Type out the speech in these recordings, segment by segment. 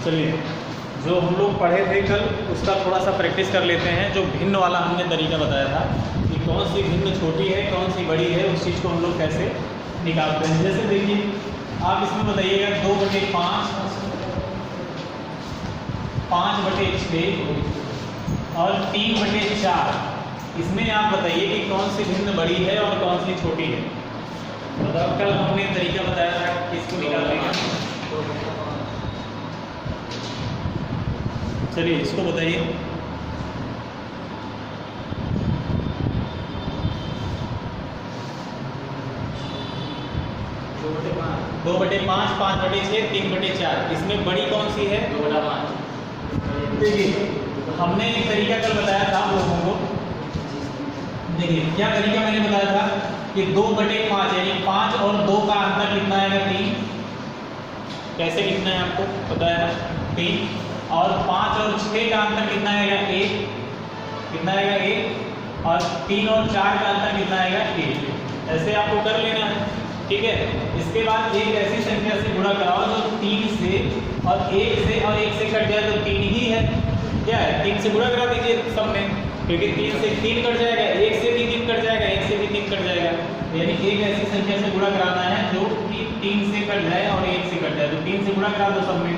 चलिए, जो हम लोग पढ़े थे कल उसका थोड़ा सा प्रैक्टिस कर लेते हैं। जो भिन्न वाला हमने तरीका बताया था कि कौन सी भिन्न छोटी है कौन सी बड़ी है, उस चीज़ को हम लोग कैसे निकालते हैं। जैसे देखिए, आप इसमें बताइएगा 2/5, 5/6 और 3/4। इसमें आप बताइए कि कौन सी भिन्न बड़ी है और कौन सी छोटी है। मतलब कल हमने तरीका बताया था किसको निकालने का। चलिए इसको बताइए। 2/5, 5/6, 3/4। इसमें बड़ी कौन सी है? 2/5। देखिए, हमने एक तरीका कल बताया था आप लोगों को। देखिए क्या तरीका मैंने बताया था कि 2/5 यानी 5 और 2 का अंतर कितना आएगा? 3। कैसे कितना है आपको पता है ना? 3। और 5 और 6 का अंतर कितना आएगा? 1। कितना आएगा? 1। और 3 और 4 का अंतर कितना आएगा? 1। ऐसे आपको कर लेना है, ठीक है। इसके बाद एक ऐसी संख्या से गुणा कराओ जो 3 से और 1 से और 1 से कट जाए तो 3 ही है। क्या है? 3 से गुणा करा दीजिए सब में, क्योंकि 3 से 3 कट जाएगा, 1 से भी 3 कट जाएगा, 1 से भी 3 कट जाएगा। यानी एक ऐसी संख्या से गुणा कराना है जो कि 3 से कट जाए और 1 से कट जाए। तो 3 से गुणा करा दो सब में,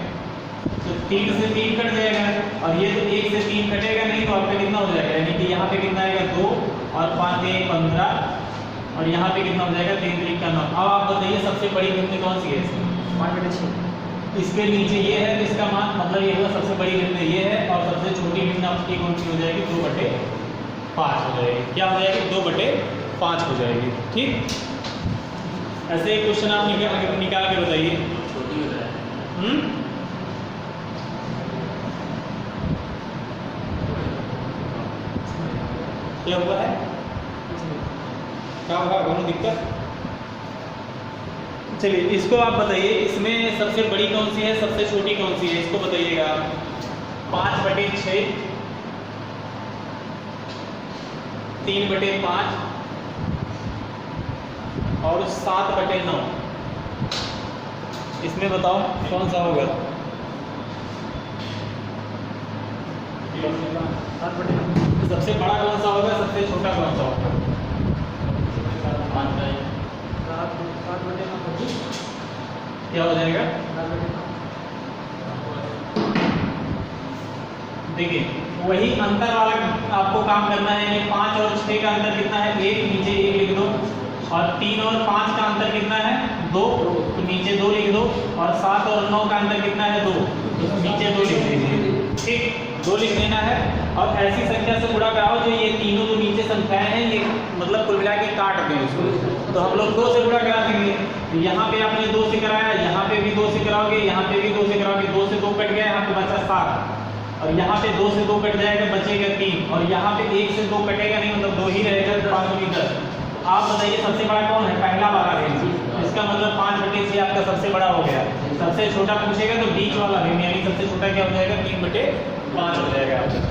तो 3 से 3 कट जाएगा और ये तो 1 से 3 कटेगा नहीं, तो आपका कितना हो जाएगा? यानी कि यहाँ पे कितना आएगा? 2 और 5 1 15 और यहाँ पे कितना हो जाएगा? 3 3 का 9। अब आप बताइए सबसे बड़ी भिन्न कौन सी है? 5/6। इसके नीचे ये है तो इसका मान मतलब ये होगा सबसे बड़ी भिन्न ये है, और सबसे छोटी भिन्न आपकी कौन सी हो जाएगी? 2/5 हो जाएगी। क्या हो जाएगी? 2/5 हो जाएगी। ठीक, ऐसे एक क्वेश्चन आप निकाल के बताइए। छोटी हो जाए। क्या हुआ है? क्या होगा? दोनों दिक्कत। चलिए इसको आप बताइए, इसमें सबसे बड़ी कौन सी है, सबसे छोटी कौन सी है, इसको बताइएगा। 5/6, 3/5 और 7/9। इसमें बताओ कौन सा होगा? 7/9। सबसे बड़ा कौन सा होगा, सबसे छोटा कौन सा होगा? 5/9। क्या हो जाएगा? देखिए वही अंतर वाला आपको काम करना है। यानी 5 और 6 का अंतर कितना है? 1, नीचे 1 लिख दो। और 3 और 5 का अंतर कितना है? 2, तो नीचे 2 लिख दो। और 7 और 9 का अंतर कितना है? 2, तो नीचे 2 लिख दीजिए। ठीक, 2 लिख देना है। और ऐसी संख्या से गुणा कराओ जो ये तीनों जो नीचे संख्याएं हैं ये मतलब कुल मिला के काट दें उसको। तो हम लोग 2 से गुणा करा देंगे। यहाँ पे आपने 2 से कराया, यहाँ पे भी 2 से कराओगे, यहाँ पे भी 2 से कराओगे। 2 से 2 कट गया, यहाँ पे बचा 7। और यहाँ पे 2 से 2 कट जाएगा, बचेगा 3। और यहाँ पे 1 से 2 कटेगा नहीं, मतलब 2 ही रहेगा, 5 में 10। आप बताइए सबसे बड़ा कौन है? पहला वाला भिन्न। इसका मतलब 5/6 आपका सबसे बड़ा हो गया। सबसे छोटा पूछेगा तो बीच वाला भिन्न, यानी सबसे छोटा क्या हो जाएगा? 3/5 हो जाएगा आपका।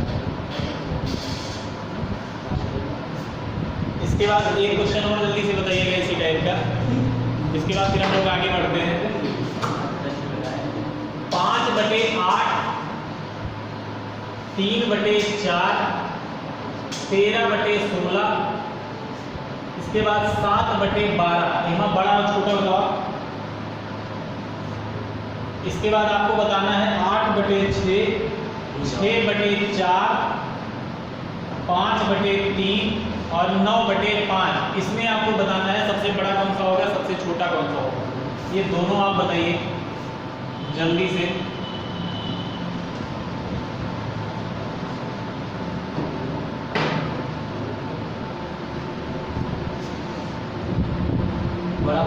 इसके बाद एक क्वेश्चन और जल्दी से बताइएगा इसी टाइप का। इसके बाद फिर हम लोग आगे बढ़ते हैं। 5/8, 3/4, 13/16। इसके बाद 7/12। यहाँ बड़ा और छोटा बताओ। इसके बाद आपको बताना है 8/6, 6/4, 5/3 और 9/5। इसमें आपको बताना है सबसे बड़ा कौन सा होगा, सबसे छोटा कौन सा होगा। ये दोनों आप बताइए जल्दी से।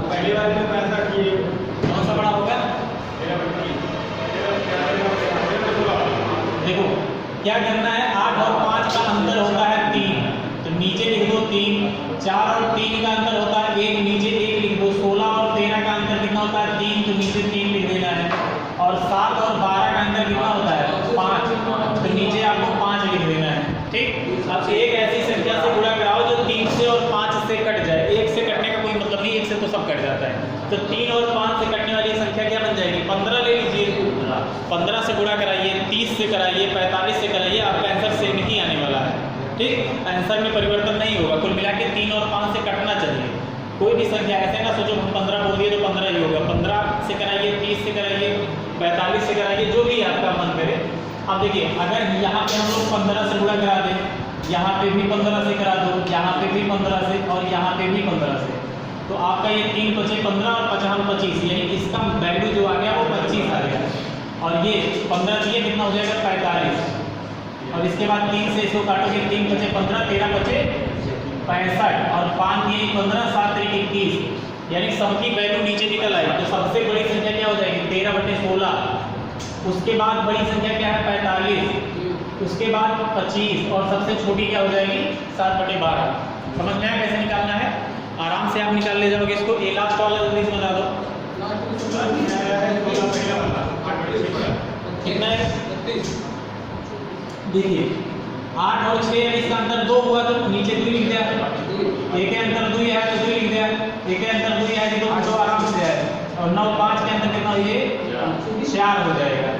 पहली बार में ऐसा किए, कौन सा बड़ा होगा? देखो क्या करना है, 8 और 5 का अंतर होता है 3, तो नीचे लिख दो 3। 4 और 3 का अंतर होता है 1, नीचे 1 लिख दो। 16 और 13 का अंतर कितना होता है? 3, तो नीचे 3 लिख देना है। और 7 और 12 का अंतर कितना होता है? 5, तो नीचे आपको 5 लिख देना है। ठीक, अब एक ऐसी संख्या से गुणा कराओ जो 3 से और 5 से कट जाए। 1 से कटने का कोई मतलब नहीं, 1 से तो सब कट जाता है। तो 3 और 5 से कटने वाली संख्या क्या बन जाएगी? 15 ले लीजिए। 15 से गुणा कराइए, 30 से कराइए, 45 से कराइए, आपका आंसर सेम ही आने वाला है। ठीक, आंसर में परिवर्तन नहीं होगा। कुल मिला के 3 और 5 से कटना चाहिए। कोई भी संख्या ऐसे ना सोचो हम 15 बोल दिए तो 15 ही होगा। 15 से कराइए, 30 से कराइए, 45 से कराइए, जो भी आपका मन करे। अब देखिए अगर यहाँ पे हम लोग 15 से गुणा करा दें, यहाँ पे भी 15 से करा दो, यहाँ पे भी 15 से और यहाँ पे भी 15 से, तो आपका ये 3 × 5 = 15 और 5 × 25, यानी इसका वैल्यू जो आ गया वो 25 आ गया। और ये 15 दिए कितना हो जाएगा 45, और इसके बाद 3 से इसको काटोगे, 3 × 5 = 15, 13 × 5 = 65 और 5 दिए 15, 7 × 3 = 21, यानी सबकी वैल्यू नीचे निकल आई। तो सबसे बड़ी संख्या क्या हो जाएगी 13/16, उसके बाद बड़ी संख्या क्या है 45, उसके बाद 25 और सबसे छोटी क्या हो जाएगी 7/12। समझ में आया कैसे निकालना है? आराम से आप निकाल ले जाओगे इसको। ए लास्ट वाला जल्दी से बता दो कितना है। देखिए 8 और 6 है, इसका अंतर 2 हुआ तो नीचे 2 लिख दिया। एक के अंतर 2 है तो 2 लिख दिया, एक के अंतर 2 है तो आराम से है। और 9 5 के अंतर कितना ये 4 हो जाएगा।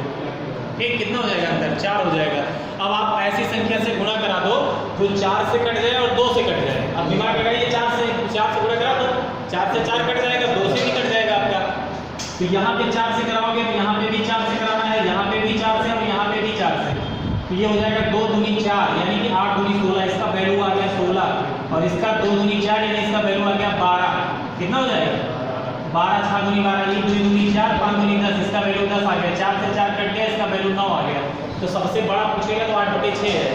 ठीक, कितना हो जाएगा अंतर 4 हो जाएगा। अब आप ऐसी संख्या से गुणा करा दो जो 4 से कट जाए और 2 से कट जाए। अब दिमाग लगाइए, 4 से गुणा करा दो, 4 से 4 कट जाएगा, 2 से भी कट जाएगा आपका। तो यहाँ पे 4 से कराओगे तो यहाँ पे भी 4 से कराना है, यहाँ पे भी 4 से और यहाँ पे भी 4 से, तो ये हो जाएगा 2 दूनी 4, यानी कि 8 दूनी 16, इसका वैल्यू आ गया 16 और इसका 2 दूनी 4 यानी इसका वैल्यू आ गया 12। कितना हो जाएगा 12, 6 दूनी 12, ये 2 दूनी 4, 5 दूनी 10, इसका वैल्यू 10 आ गया। 4 से 4 कट गया, इसका वैल्यू 9 आ गया। तो सबसे बड़ा पूछेगा तो 8/6 है।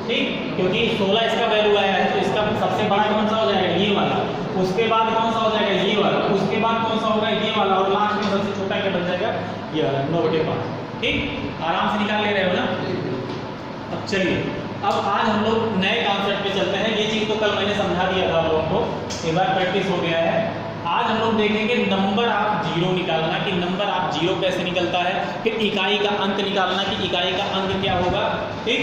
ठीक, क्योंकि 16 इसका वैल्यू आया है, तो इसका सबसे बड़ा कौन सा हो जाएगा ये वाला, उसके बाद कौन सा हो जाएगा ये वाला, उसके बाद कौन सा होगा ये वाला, और लास्ट में सबसे छोटा क्या बन जाएगा ये वाला 9/5। ठीक, आराम से निकाल ले रहे हो ना। अब चलिए, अब आज हम लोग नए कॉन्सेप्ट पे चलते हैं। ये चीज़ तो कल मैंने समझा दिया था लोगों को, एक बार प्रैक्टिस हो गया है। आज हम लोग देखेंगे नंबर ऑफ जीरो निकालना, कि नंबर ऑफ जीरो कैसे निकलता है, फिर इकाई का अंक निकालना कि इकाई का अंक क्या होगा। ठीक,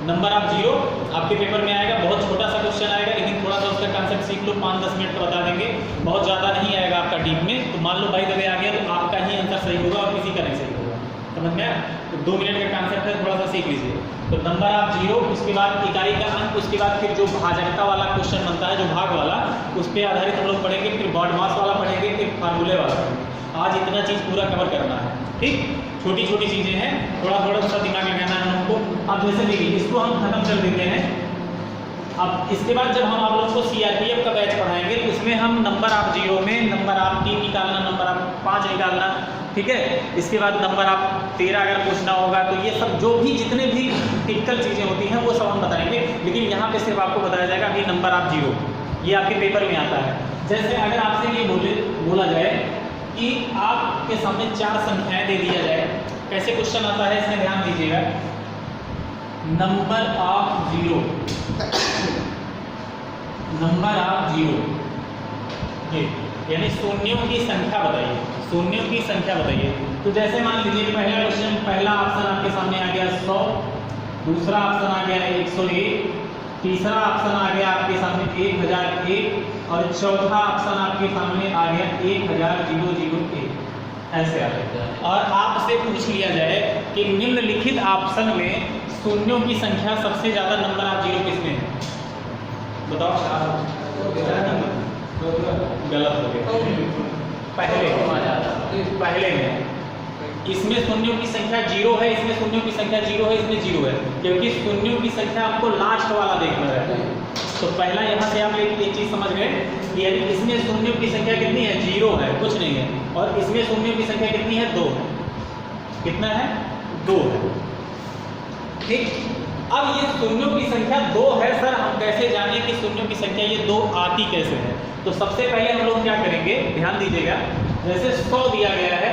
नंबर ऑफ जीरो आपके पेपर में आएगा, बहुत छोटा सा क्वेश्चन आएगा, लेकिन थोड़ा सा उसका कॉन्सेप्ट सीख लो, 5-10 मिनट का बता देंगे, बहुत ज़्यादा नहीं आएगा आपका डीप में। तो मान लो भाई दबे आ गया तो आपका ही आंसर सही होगा और किसी का नहीं सही होगा। समझ में आया? तो 2 मिनट का कॉन्सेप्ट है, थोड़ा सा सीख लीजिए। तो नंबर ऑफ जीरो, उसके बाद इकाई का अंक, उसके बाद फिर जो भाजकता वाला क्वेश्चन बनता है, जो भाग वाला, उस पर आधारित हम लोग पढ़ेंगे, फिर बॉड मास वाला पढ़ेंगे, फिर फार्मूले वाला। आज इतना चीज़ पूरा कवर करना है। ठीक, छोटी छोटी चीज़ें हैं, थोड़ा थोड़ा सा दिमाग लगाना है हमको। अब जैसे देखिए इसको हम खत्म कर देते हैं। अब इसके बाद जब हम आप लोगों को CRPF का बैच पढ़ाएंगे तो उसमें हम नंबर ऑफ जीरो में नंबर ऑफ 3 निकालना, नंबर ऑफ 5 निकालना, ठीक है। इसके बाद नंबर ऑफ 13 अगर पूछना होगा तो ये सब जो भी जितने भी टिपिकल चीज़ें होती हैं वो सब हम बताएंगे। लेकिन यहाँ पे सिर्फ आपको बताया जाएगा कि नंबर ऑफ जीरो, ये आपके पेपर में आता है। जैसे अगर आपसे ये बोला जाए कि आपके सामने 4 संख्याएं दे दिया जाए, कैसे क्वेश्चन आता है इसमें ध्यान दीजिएगा। Number of zero, number of zero, ये यानी शून्यों की संख्या बताइए, शून्यों की संख्या बताइए। तो जैसे मान लीजिए पहला क्वेश्चन, पहला ऑप्शन आपके सामने आ गया 100, दूसरा ऑप्शन आ गया 101, तीसरा ऑप्शन आ गया आपके सामने 1001 और चौथा ऑप्शन आपके सामने आ गया 1001, ऐसे आ गया। और आपसे पूछ लिया जाए कि निम्नलिखित ऑप्शन में शून्यों की संख्या सबसे ज्यादा नंबर ऑफ जीरो किसमें है, बताओ। गलत हो गया, पहले में इसमें शून्यों की संख्या 0 है, इसमें शून्यों की संख्या 0 है, इसमें 0 है, क्योंकि शून्यों की संख्या आपको लास्ट वाला देखना है। तो पहला यहाँ से आप एक चीज समझ गए, यानी इसमें शून्यों की संख्या कितनी है 0 है, कुछ नहीं है, और इसमें शून्यों की संख्या कितनी है 2 है। कितना है 2 है। ठीक, अब ये शून्यों की संख्या 2 है, सर हम कैसे जाने कि शून्यों की संख्या ये 2 आती कैसे है। तो सबसे पहले हम लोग क्या करेंगे, ध्यान दीजिएगा। जैसे 100 दिया गया है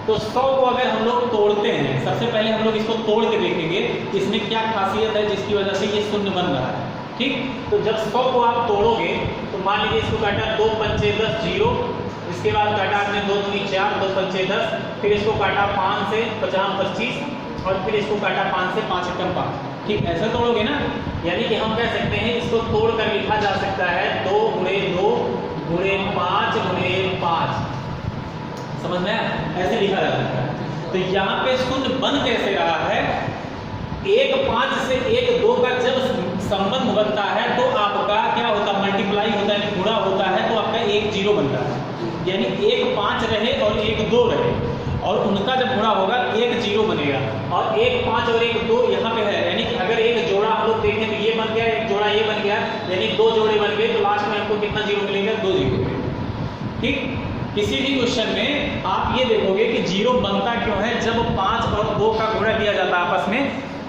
तो 100 को अगर हम लोग तोड़ते हैं, सबसे पहले हम लोग इसको तोड़ के देखेंगे इसमें क्या खासियत है जिसकी वजह से ये शून्य बन रहा है। ठीक, तो जब 100 को आप तोड़ोगे तो मान लीजिए इसको काटा 2 पंचे 10 0, इसके बाद काटा आपने 2 दूनी 4, 2 पंचे 10, फिर इसको काटा 5 से 50 25 और फिर इसको काटा 5 से 5 एकम 5। ठीक, ऐसा तोड़ोगे ना, यानी कि हम कह सकते हैं इसको तोड़ कर लिखा जा सकता है 2 × 2 × 5 × 5। समझ में आया? ऐसे लिखा जा सकता है। तो यहाँ पे शून्य बन कैसे रहा है, 1 5 से 1 2 का जब संबंध बनता है तो आपका क्या होता है, मल्टीप्लाई होता है, गुणा होता है, तो आपका 1 0 बनता है। यानी 1 5 रहे और 1 2 रहे और उनका जब गुणा होगा 1 0 बनेगा। और 1 5 और 1 2 यहाँ पे है, यानी कि अगर एक जोड़ा हम लोग देखें तो ये बन गया, एक जोड़ा ये बन गया, यानी 2 जोड़े बन गए, तो लास्ट में हमको कितना जीरो मिलेगा, 2 जीरो मिलेगा। ठीक, किसी भी क्वेश्चन में आप ये देखोगे कि जीरो बनता क्यों है, जब 5 और 2 का गुणा किया जाता है आपस में,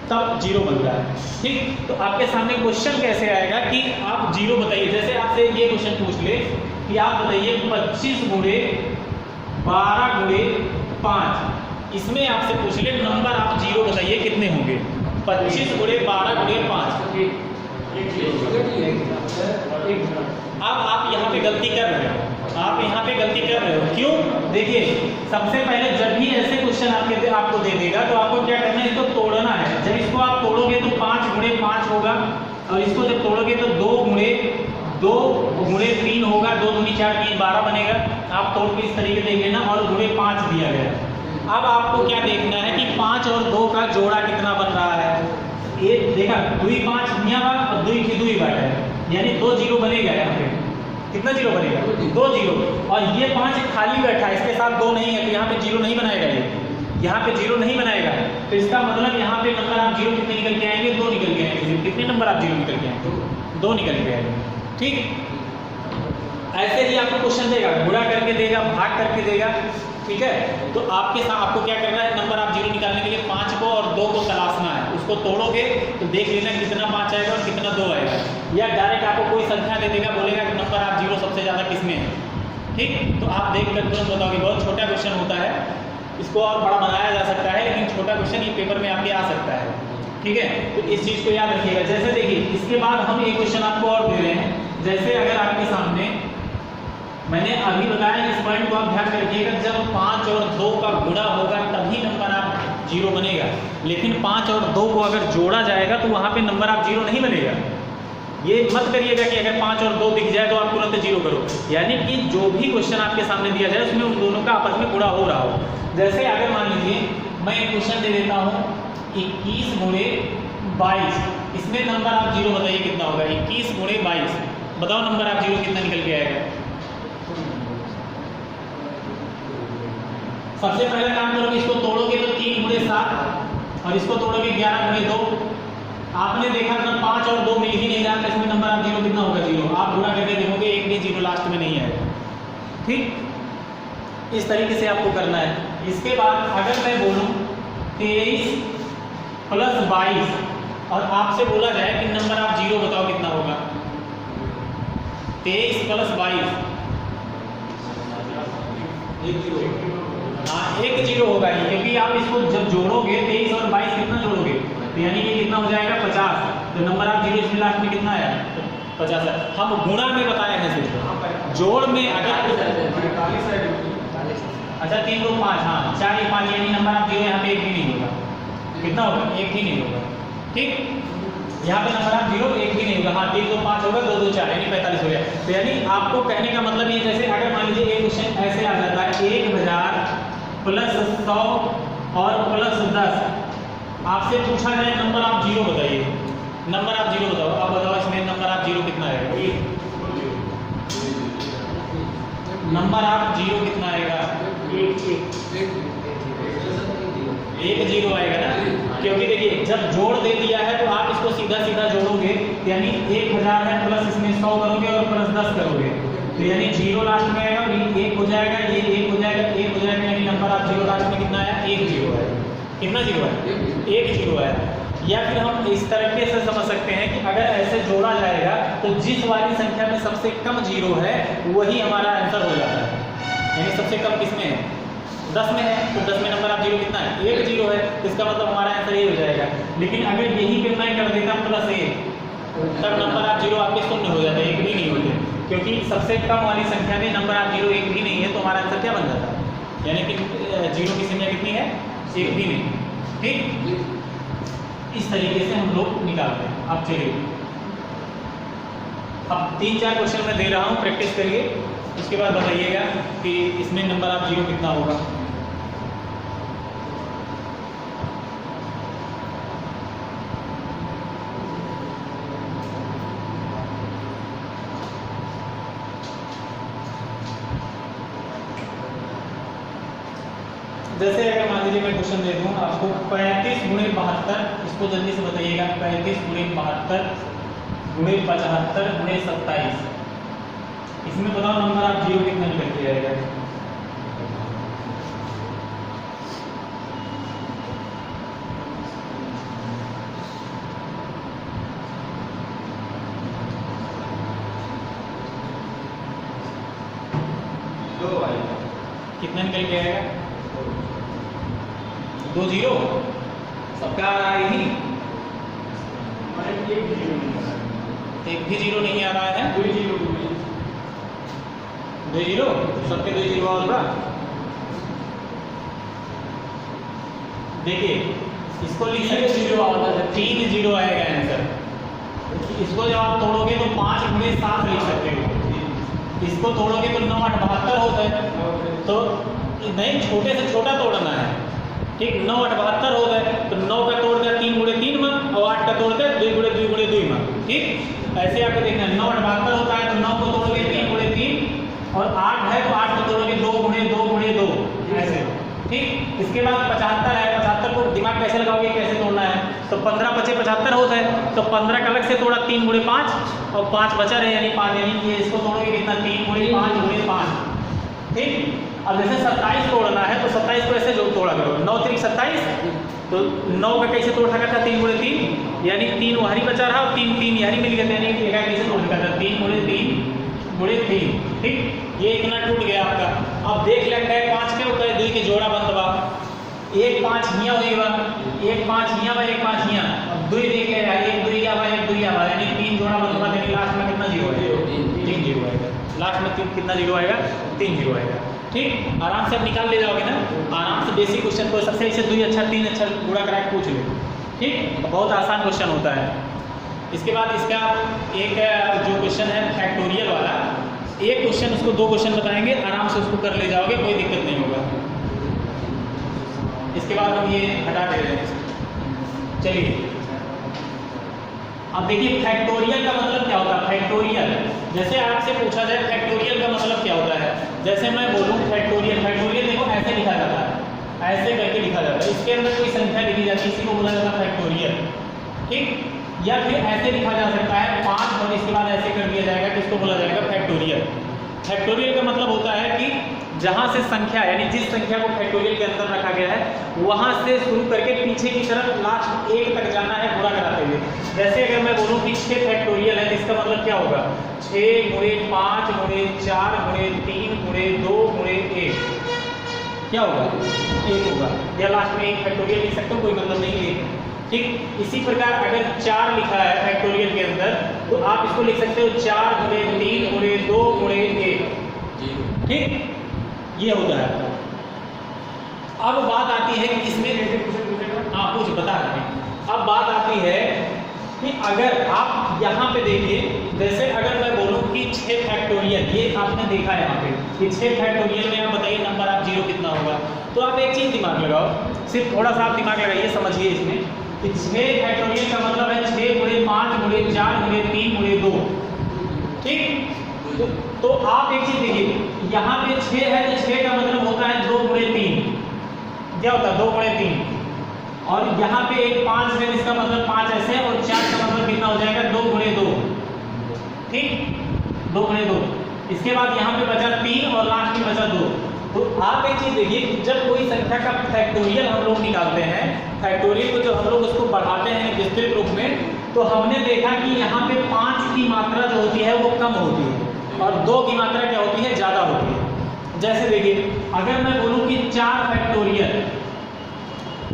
तब जीरो बनता है। ठीक, तो आपके सामने क्वेश्चन कैसे आएगा कि आप जीरो बताइए। जैसे आपसे ये क्वेश्चन पूछ ले कि आप बताइए 25 गुणे 12 गुणे 5, इसमें आपसे पूछ ले नंबर आप जीरो बताइए कितने होंगे। 25 गुणे 12 गुणे 5, अब आप यहाँ पे गलती कर रहे हो, आप यहाँ पे गलती कर रहे हो। क्यों? देखिए, सबसे पहले जब भी ऐसे क्वेश्चन आपको दे देगा तो आपको क्या करना है, इसको तोड़ना है। जब इसको आप तोड़ोगे तो 5 गुणे 5 होगा, और इसको जब तोड़ोगे तो 2 गुणे 3 होगा, 2 दूनी 4 3 12 बनेगा। आप तोड़ के इस तरीके देख लेना, और गुणे 5 दिया गया। अब आपको क्या देखना है कि 5 और 2 का जोड़ा कितना बन रहा है। ये देखा, 2 5 मियाँ बात और 2 की 2 बात है, यानी 2 जीरो बनेगा। यहाँ पे कितना जीरो बनेगा, 2 जीरो। और ये 5 खाली बैठा है, इसके साथ 2 नहीं है, तो यहाँ पे जीरो नहीं बनाएगा, ये यहाँ पे जीरो नहीं बनाएगा। तो इसका मतलब यहाँ पे नंबर आप जीरो कितने निकल के आएंगे, 2 निकल के आएंगे। कितने नंबर आप जीरो निकल के आएंगे, 2 निकल के आएंगे। ठीक, ऐसे ही आपको क्वेश्चन देगा, गुणा करके देगा, भाग करके देगा। ठीक है, तो आपके साथ आपको क्या करना है, नंबर आप जीरो निकालने के लिए 5 को और 2 को तलाशना है। उसको तोड़ोगे तो देख लेना कितना 5 आएगा और कितना 2 आएगा, या डायरेक्ट आपको कोई संख्या दे देगा, बोलेगा कि नंबर आप जीरो सबसे ज़्यादा किसमें है। ठीक, तो आप देख कर तुरंत बताओगे। बहुत छोटा क्वेश्चन होता है, इसको और बड़ा बनाया जा सकता है, लेकिन छोटा क्वेश्चन ये पेपर में आपके आ सकता है। ठीक है, तो इस चीज़ को याद रखिएगा। जैसे देखिए, इसके बाद हम एक क्वेश्चन आपको और दे रहे हैं। जैसे अगर आपके सामने, मैंने अभी बताया, इस पॉइंट को आप ध्यान रखिएगा, जब 5 और 2 का गुणा होगा तभी नंबर आप जीरो बनेगा। लेकिन 5 और 2 को अगर जोड़ा जाएगा तो वहाँ पे नंबर आप जीरो नहीं बनेगा। ये मत करिएगा कि अगर 5 और 2 दिख जाए तो आप तुरंत जीरो करो। यानी कि जो भी क्वेश्चन आपके सामने दिया जाए उसमें उन दोनों का आपस में गुणा हो रहा हो। जैसे अगर मान लीजिए मैं एक क्वेश्चन दे देता हूँ 21 गुणे 22, इसमें नंबर आप जीरो बताइए कितना होगा। 21 गुणे 22, बताओ नंबर आप जीरो कितना निकल के आएगा। सबसे पहले काम करोगे, इसको तोड़ोगे तो 3 गुणे 7, और इसको तोड़ोगे 11 गुणे 2। आपने देखा ना 5 और 2 मिल ही नहीं रहा, इसमें नंबर आप जीरो कितना होगा, जीरो। आप गुणा करके देखोगे, एक भी जीरो लास्ट में नहीं आएगा। ठीक, इस तरीके से आपको करना है। इसके बाद अगर मैं बोलूं 23 प्लस 22 और आपसे बोला जाए कि नंबर आप जीरो बताओ कितना होगा। 23 प्लस 22, हाँ, 1 जीरो होगा ही, क्योंकि आप इसको जब जोड़ोगे 23 और 22 कितना जोड़ोगे, तो यानी कि कितना हो जाएगा 50। तो नंबर आप जीरो इसमें लास्ट में कितना आया, 50 है। हम गुणा में बताए हैं सिर्फ, जोड़ में अगर अच्छा 3 2 5, हाँ 4 1 5, यानी नंबर आप जीरो यहाँ पे 1 भी नहीं होगा। कितना होगा, 1 ही नहीं होगा। ठीक, यहाँ पे नंबर आप जीरो 1 भी नहीं होगा। हाँ 3 2 5 होगा, 2 2 4, यानी 45 हो गया। तो यानी आपको कहने का मतलब ये, जैसे अगर मान लीजिए एक क्वेश्चन ऐसे आ जाता है 1000 प्लस 100 और प्लस 10, आपसे पूछा जाए नंबर आप जीरो बताइए, नंबर आप जीरो बताओ। आप बताओ इसमें नंबर आप जीरो कितना आएगा, नंबर आप जीरो कितना आएगा, 1 जीरो आएगा ना। क्योंकि देखिए जब जोड़ दे दिया है तो आप इसको सीधा सीधा जोड़ोगे, यानी 1000 है प्लस इसमें 100 करोगे और प्लस 10 करोगे, तो यानी जीरो लास्ट में आएगा, 1 हो जाएगा, ये 1 हो जाएगा, 1 हो जाएगा, यानी नंबर आप जीरो लास्ट में कितना आया, 1 जीरो है। कितना जीरो है, 1 जीरो है। या फिर हम इस तरीके से समझ सकते हैं कि अगर ऐसे जोड़ा जाएगा तो जिस वाली संख्या में सबसे कम जीरो है वही हमारा आंसर हो जाता है। यानी सबसे कम किसमें है, 10 में है, तो 10 में नंबर आप जीरो कितना है, 1 जीरो है, इसका मतलब हमारा आंसर ये हो जाएगा। लेकिन अगर यही पे मैं कर देता प्लस 1, तब नंबर आप जीरो आपके शून्य हो जाते हैं, 1 भी नहीं होते, क्योंकि सबसे कम वाली संख्या में नंबर आप जीरो 1 भी नहीं है, तो हमारा आंसर क्या बन जाता है, यानी कि जीरो की संख्या कितनी है, 1 भी नहीं। ठीक, इस तरीके से हम लोग निकालते हैं। अब चलिए अब 3-4 क्वेश्चन मैं दे रहा हूँ, प्रैक्टिस करिए, उसके बाद बताइएगा कि इसमें नंबर आप जीरो कितना होगा। जैसे अगर मान लीजिए मैं क्वेश्चन दे दूँ आपको 35 गुणे 72, इसको जल्दी से बताइएगा। 35 गुणे 72 गुणे 75 गुणे 27, इसमें बताओ नंबर आप जीरो कितना निकल के आएगा? कितना निकल के आएगा? 2 जीरो सबका आ रहा है ही, एक भी जीरो नहीं आ रहा है। 2 जीरो सबके 2 जीरो होगा। देखिए इसको लिखिए 3 जीरो आएगा आंसर। इसको जब आप तोड़ोगे तो 5 गुणे 7 लिख सकते हो। इसको तोड़ोगे तो 9 8 72 होता है, तो नहीं छोटे से छोटा तोड़ना है, ठीक। 9 8 72 होता है, तो 9 का तोड़ दिया 3 गुणे 3 में, और 8 का तोड़ दिया 2 गुणे 2 गुणे 2 में, ठीक। ऐसे आपको देखना है 9 8 72 होता है, तो 9 को तोड़ोगे 3 गुणे 3, और 8 है तो 8 को तोड़ोगे 2 गुणे 2 गुणे 2, ऐसे, ठीक। इसके बाद 75 है, 75 को दिमाग कैसे लगाओगे, कैसे तोड़ना है? तो 15 × 5 = 75 होता है, तो 15 का अलग से तोड़ा 3 गुणे 5, और 5 बचा रहे यानी 5, यानी ये इसको तोड़ोगे कितना? 3 गुणे 5 गुणे 5, ठीक। अब जैसे 27 तोड़ना है तो 27 को ऐसे जोड़ तोड़ा करो, 9 3 27, तो 9 का कैसे तोड़ सकता था? 3 गुणे 3, यानी 3 वहां बचा रहा और 3 3 यहां मिल गया, यानी एक कैसे तोड़ सकता था? 3 गुणे 3 गुणे 3, ठीक। ये इतना टूट गया आपका। अब देख लेते हैं 5 के ऊपर 2 के जोड़ा बंद बा, 1 5 हियां होई बा, 1 5 हियां बा, 1 5 हियां, अब 2 देख ले रहा है, 1 2 या बा, 1 2 या बा, यानी 3 जोड़ा बंद बा, यानी लास्ट में कितना जीरो आएगा? 3 जीरो आएगा। लास्ट में कितना जीरो आएगा? 3 जीरो आएगा, ठीक। आराम से आप निकाल ले जाओगे ना, आराम से बेसिक क्वेश्चन को सबसे ऐसे 2 अक्षर 3 अक्षर गुणा करा के पूछ लो, ठीक। बहुत आसान क्वेश्चन होता है। इसके बाद इसका एक जो क्वेश्चन है फैक्टोरियल वाला, एक क्वेश्चन उसको 2 क्वेश्चन बताएंगे, आराम से उसको कर ले जाओगे, कोई दिक्कत नहीं होगा। इसके बाद हम ये हटा दे रहे हैं। चलिए अब देखिए फैक्टोरियल का मतलब क्या होता है? फैक्टोरियल जैसे आपसे पूछा जाए फैक्टोरियल का मतलब क्या होता है, जैसे मैं बोलूँ फैक्टोरियल, फैक्टोरियल देखो ऐसे लिखा जाता है, ऐसे करके लिखा जाता है, इसके अंदर कोई संख्या लिखी जाती है, इसी को बोला जाता है फैक्टोरियल, ठीक। या फिर ऐसे लिखा जा सकता है 5 और इसके बाद ऐसे कर दिया जाएगा, तो इसको बोला जाएगा फैक्टोरियल। फैक्टोरियल का मतलब होता है कि जहां से संख्या यानी जिस संख्या को फैक्टोरियल के अंदर रखा गया है वहां से शुरू करके पीछे की तरफ लास्ट 1 तक जाना है गुणा कराते हुए। जैसे अगर मैं बोलूं कि 6 फैक्टोरियल है, इसका मतलब क्या होगा? 6 गुणे 5 गुणे 4 गुणे 3 गुणे 2 गुणे 1, क्या होगा? 1 होगा, या लास्ट में 1 फैक्टोरियल लिख सकते हो, कोई मतलब नहीं है, ठीक। इसी प्रकार अगर 4 लिखा है फैक्टोरियल के अंदर, तो आप इसको लिख सकते हो 4 गुणे 3 गुणे 2 गुणे 1, ठीक। ये होता है। अब बात आती है कि इसमें हाँ कुछ बता रहे हैं। अब बात आती है कि अगर आप यहाँ पे देखिए, जैसे अगर मैं बोलूँ कि 6 फैक्टोरियल, ये आपने देखा है यहाँ पे कि 6 फैक्टोरियल में आप बताइए नंबर आप जीरो कितना होगा? तो आप एक चीज़ दिमाग लगाओ, सिर्फ थोड़ा सा आप दिमाग लगाइए, समझिए इसमें कि 6 फैक्टोरियल का मतलब है 6 गुणे 5 गुणे 4 गुणे 3 गुणे 2, ठीक। तो आप एक चीज देखिए, यहाँ पे 6 है तो 6 का मतलब होता है 2 गुणे 3, क्या होता है? 2 गुणे 3, और यहाँ पे एक 5 है, इसका मतलब 5 ऐसे, और 4 का मतलब कितना हो जाएगा? 2 गुणे 2, ठीक, 2 गुणे 2। इसके बाद यहाँ पे बचा 3 और लास्ट में बचा 2। तो आप एक चीज देखिए, जब कोई संख्या का फैक्टोरियल हम लोग निकालते हैं, फैक्टोरियल को जब हम लोग उसको बढ़ाते हैं विस्तृत रूप में, तो हमने देखा कि यहाँ पे 5 की मात्रा जो होती है वो कम होती है और 2 की मात्रा क्या होती है? ज़्यादा होती है। जैसे देखिए अगर मैं बोलूँ कि 4 फैक्टोरियल,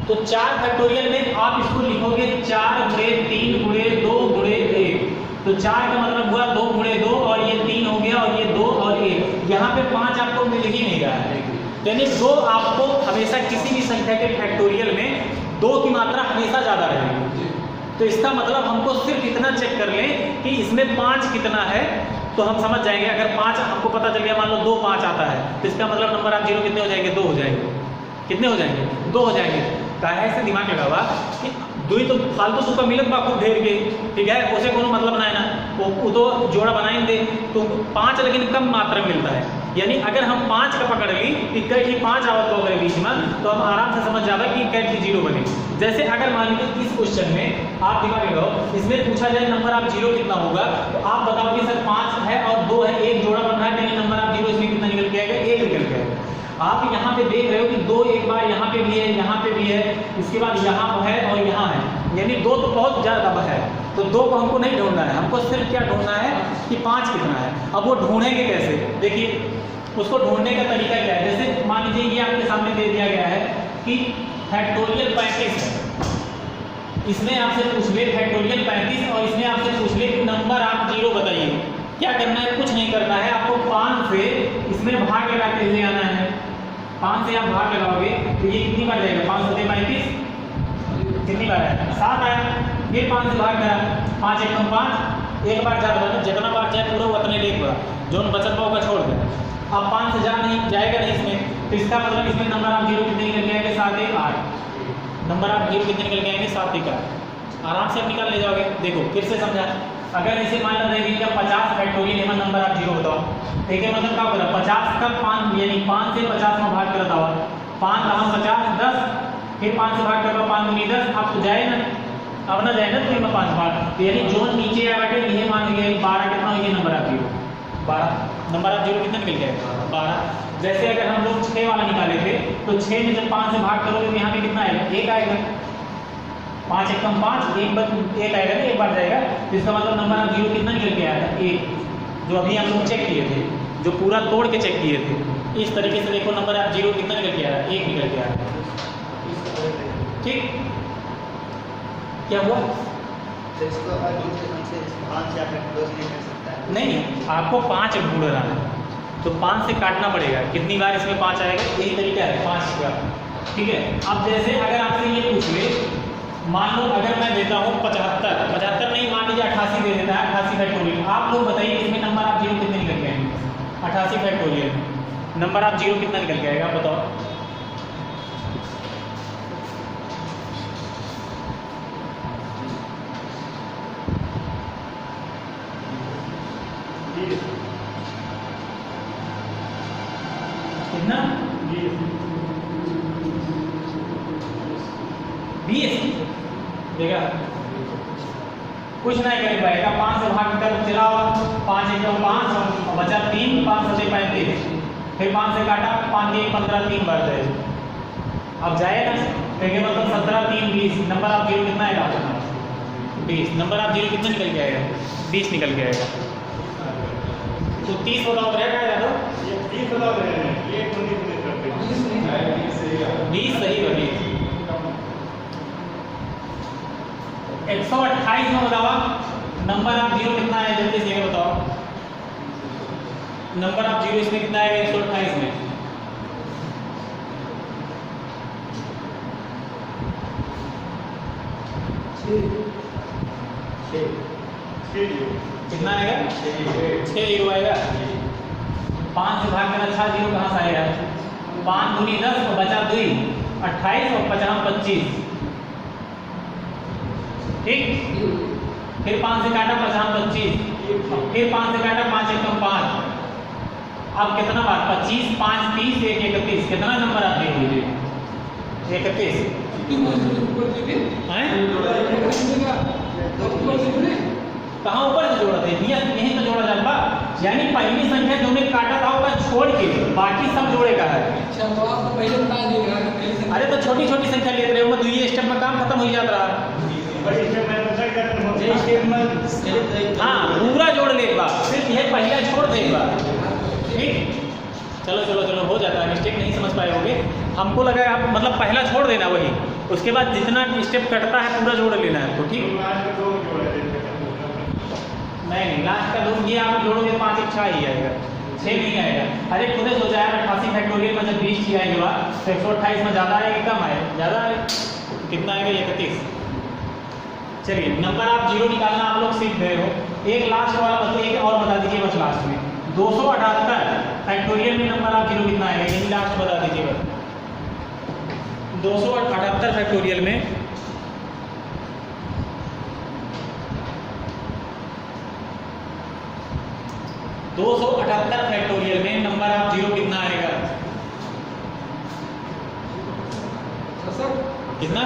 तो 4 फैक्टोरियल में आप इसको लिखोगे 4 गुणे 3 गुणे 2 गुणे 1, तो 4 का मतलब हुआ 2 गुणे 2, और ये 3 हो गया, और ये 2 और 1, यहाँ पे 5 आपको मिल ही नहीं रहा है, यानी 2 आपको हमेशा किसी भी संख्या के फैक्टोरियल में 2 की मात्रा हमेशा ज़्यादा रहेगी। तो इसका मतलब हमको सिर्फ इतना चेक कर लें कि इसमें 5 कितना है, तो हम समझ जाएंगे। अगर 5 हमको पता चल गया, मान लो 2 5 आता है, तो इसका मतलब नंबर आप जीरो कितने हो जाएंगे? 2 हो जाएंगे। कितने हो जाएंगे? 2 हो जाएंगे। काहे से दिमाग लगा हुआ कि 2 ही तो फालतू तुका मिलत बा खूब ढेर के, ठीक है, उसे कोनो मतलब ना है ना, वो तो जोड़ा बनाएंगे, तो 5 लेकिन कम मात्रा में मिलता है। यानी अगर हम 5 का पकड़ ली इक्कठ ही 5 आवत को अगर बीच में, तो हम आराम से समझ जाएगा कि इक्कठ ही 0 बने। जैसे अगर मान लीजिए इस क्वेश्चन में आप दिमाग लगाओ, इसमें पूछा जाए नंबर आप 0 कितना होगा, तो आप बताओ कि सर 5 है और 2 है, एक जोड़ा बन रहा है, यानी नंबर आप 0 इसमें कितना निकल के आएगा, 1 निकल के आएगा। आप यहाँ पे देख रहे हो कि 2 एक बार यहाँ पे भी है, यहाँ पे भी है, इसके बाद यहाँ है और यहाँ है, यानी 2 तो बहुत ज़्यादा है, तो 2 को हमको नहीं ढूंढना है, हमको सिर्फ क्या ढूंढना है कि 5 कितना है। अब वो ढूंढेंगे कैसे, देखिए उसको ढूंढने का तरीका क्या है। जैसे मान लीजिए ये आपके सामने दे दिया गया है कि फैक्टोरियल 35 है, इसमें आपसे पूछ ले फैक्टोरियल 35 और इसमें आपसे पूछ ले कि नंबर आप 0 बताइए। क्या करना है, कुछ नहीं करना है, आपको 5 से इसमें भाग लगाते हुए आना है। 5 से आप भाग लगाओगे तो ये कितनी बार जाएगा, 5 सत्ते 35, कितनी बार है, 7 आया। फिर 5 से भाग करा, 5 एक कम 5, एक बार जा बता, जितना बार जाए पूरा उतने लेख बड़ा, जो बचत पाओ का छोड़ दे। अब 5 से जाएगा नहीं इसमें, तो इसका मतलब इसमें नंबर आप 0 कितने निकल के आएंगे, 7 1 8। नंबर आप 0 कितने निकल के आएंगे, 7 1 8। आराम से आप निकाल ले जाओगे। देखो फिर से समझा, अगर इसे मान लो देंगे 50 फैक्टोरियल एवं नंबर आप 0 बताओ, देखिए मतलब क्या होगा, 50 का 5 यानी 5 से 50 में भाग करता हुआ, 5 हम 50 10, फिर 5 से भाग करता 5 दूनी 10, अब तो जाए ना, अब ना जाए ना, तो मैं 5 भाग, तो यानी जो नीचे आ बैठे ये मान लिया 12 कितना हो, ये नंबर आप 0 12, नंबर आप 0 कितना निकल गया 12। जैसे अगर हम लोग 6 वाला निकाले थे, तो 6 में जब 5 से भाग करोगे तो यहाँ पे कितना आएगा, 1 आएगा, 5 एक कम 5, 1 आएगा ना, एक बार जाएगा, तो इसका मतलब नंबर आप 0 कितना निकल के आया था, 1, जो अभी हम लोग चेक किए थे, जो पूरा तोड़ के चेक किए थे। इस तरीके से देखो नंबर आप 0 कितना निकल के आया, 1 निकल के आया। ठीक, क्या हुआ, नहीं आपको 5 ढूंढना है, तो 5 से काटना पड़ेगा, कितनी बार इसमें 5 आएगा, यही तरीका है 5 का। ठीक है, अब जैसे अगर आपसे ये पूछ ले, मान लो अगर मैं देता हूँ 75 नहीं, मान लीजिए 88 दे देता है, 88 फैक्टोरियल, आप लोग बताइए इसमें नंबर आप 0 कितने निकल के आएंगे, 88 फैक्टोरियल नंबर आप 0 कितना निकल के आएगा, बताओ। कितना 20 देगा, कुछ नहीं कर पाएगा, 5 से भाग कर चलाओ, 5 एक 5 और बचा 3, 5 सत्ते 35, फिर 5 से काटा, 5 के 15 3 बार जाए, अब जाए ना, देखिए मतलब 17 3 20, नंबर आप 0 कितना आएगा, 20, नंबर आप 0 कितना निकल के आएगा, 20 निकल के आएगा। तो 30 बताओ तो रहेगा यार, 20 बताओ रहेगा, ये 20 सही बनी। 128 में बताओ नंबर आप 0 कितना है, जल्दी से बताओ नंबर आप 0 इसमें कितना है, 128 में कितना आएगा, 6 0 आएगा। 5 से भाग करना, 6 0 कहाँ से आएगा, 5 दूनी 10 और बचा 2, 28 और 50 25, ठीक। फिर 5 से काटा, 50 25, फिर 5 से काटा, 5 एक कम 5, अब कितना बार 25 5 30 1 31, कितना नंबर आप दे दीजिए, 31 कहाँ ऊपर से जोड़ा थे, यहीं तो जोड़ा जाता, यानी पहली संख्या जो मैं काटा था उसका छोड़ के बाकी सब जोड़े का है। अच्छा, तो आप पहले बता दीजिएगा। अरे तो छोटी छोटी संख्या लेते रहे हो, तो ये स्टेप में काम खत्म हो जाता रहा। हाँ पूरा जोड़ ले एक बार, सिर्फ यह पहला छोड़ दे एक बार, ठीक। चलो चलो चलो हो जाता है, मिस्टेक नहीं समझ पाए होगे, हमको लगा आप मतलब पहला छोड़ देना वही, उसके बाद जितना स्टेप कटता है पूरा जोड़ लेना है, तो ठीक। नहीं लास्ट का 2 ये आप जोड़ोगे 5 1 6 ही आएगा, 6 नहीं आएगा। अरे खुद ही सोचा यार 88 फैक्टोरियल में जब 20 की आएगी बात, तो 128 में ज़्यादा आएगा कम आएगा, ज़्यादा आएगा, कितना आएगा 31। चलिए नंबर आप 0 निकालना आप लोग सीख गए हो। एक लास्ट वाला मतलब एक और बता दीजिए बस लास्ट में, 278 फैक्टोरियल में नंबर आप 0 कितना आएगा, यही लास्ट बता दीजिए बस। 278 फैक्टोरियल में 278 फैक्टोरियल में नंबर ऑफ जीरो कितना आएगा? कितना?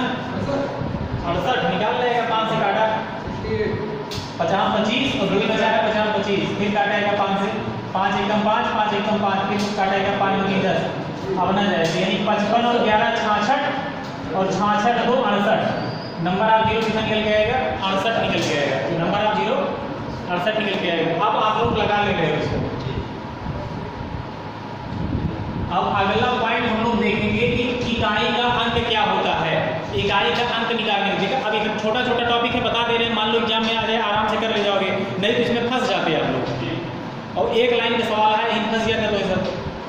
68। निकाल लेगा, 5 से काटा 50 25 और 2 बचाएगा 50 25, फिर काटेगा 5 से, 5 एकम 5, 5 एकम 5, फिर काटेगा 5 2 10। अब ना जाएगा, यानी 55 और 11 66 और 66 2 68। नंबर ऑफ जीरो कितना निकल के आएगा? 68 निकल के आएगा। नंबर ऑफ जीरो 68 निकल के आएगा। अब आप लोग लगा ले रहे हो इसको। अब अगला पॉइंट हम लोग देखेंगे कि इकाई का अंक क्या होता है। इकाई का अंक निकालने देखा, अब एक छोटा छोटा टॉपिक है, बता दे रहे हैं, मान लो एग्जाम में आ जाए आराम से कर ले जाओगे, नहीं तो इसमें फंस जाते हैं आप लोग। और एक लाइन का सवाल है, इन फंस गया था तो सर,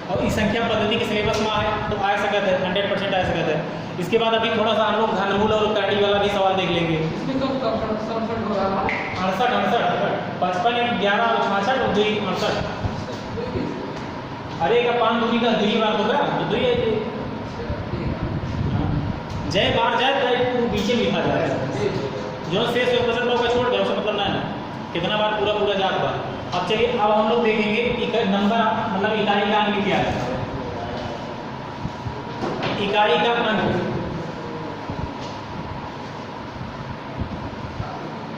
और इस संख्या पद्धति के सिलेबस में है तो आ सकता है, 100% आ सकता है। इसके बाद अभी थोड़ा सा हम लोग घनमूल और उत्तरणी वाला भी सवाल देख लेंगे। 68 55 11 और 66 और 2 68। अरे का 5 दूरी का 2 बार होगा तो 2 है। जय बार जाए तो पीछे भी खा जाए, जो शेष 1% का छोड़ दे उसका मतलब ना है कितना बार पूरा पूरा जात बार। अब चलिए, अब हम लोग देखेंगे नंबर मतलब इकाई का अंक क्या है। इकाई का अंक,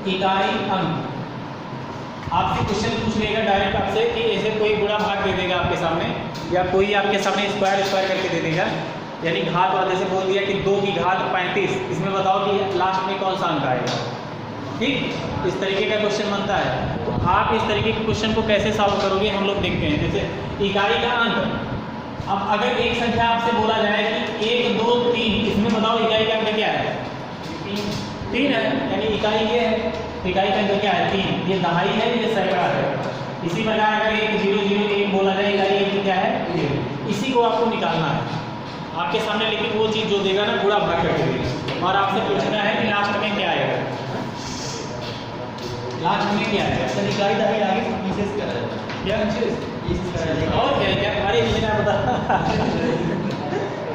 इकाई अंक आपसे क्वेश्चन पूछ लेगा डायरेक्ट आपसे कि ऐसे कोई गुणा भाग दे देगा आपके सामने, या कोई आपके सामने स्क्वायर करके दे देगा। यानी घात वाला जैसे बोल दिया कि 2 की घात 35, इसमें बताओ कि लास्ट में कौन सा अंक आएगा। ठीक, इस तरीके का क्वेश्चन बनता है। तो आप इस तरीके के क्वेश्चन को कैसे सॉल्व करोगे हम लोग देखते हैं। जैसे इकाई का अंक, अब अगर एक संख्या आपसे बोला जाए कि 1 2 3, इसमें बताओ इकाई का अंक क्या है? 3 है, यानी इकाई ये है, इकाई का अंक क्या है? 3। ये दहाई है, ये सैकड़ा है। इसी प्रकार अगर 1 0 0 1 बोला जाए, इकाई अंक क्या है? 0। इसी को आपको निकालना है आपके सामने, लेकिन वो चीज़ जो देगा ना गुणा भाग करके देगा, और आपसे पूछना है कि लास्ट में क्या आएगा। लास्ट में क्या आएगा? सर इकाई दहाई आगे पीछे से करा जाता है क्या? और क्या? अरे मुझे ना बता।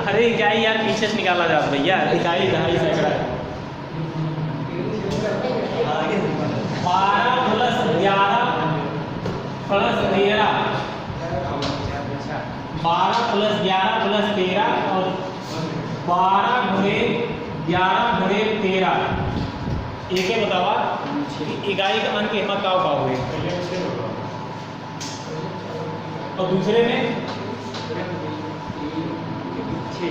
अरे इकाई यार पीछे से निकाला जाता भैया, इकाई दहाई सैकड़ा। 12 + 11 + 13, 12 + 11 + 13 और 12 × 11 × 13। एक बतावा इकाई का अंक एमा का हुए, और दूसरे में 6।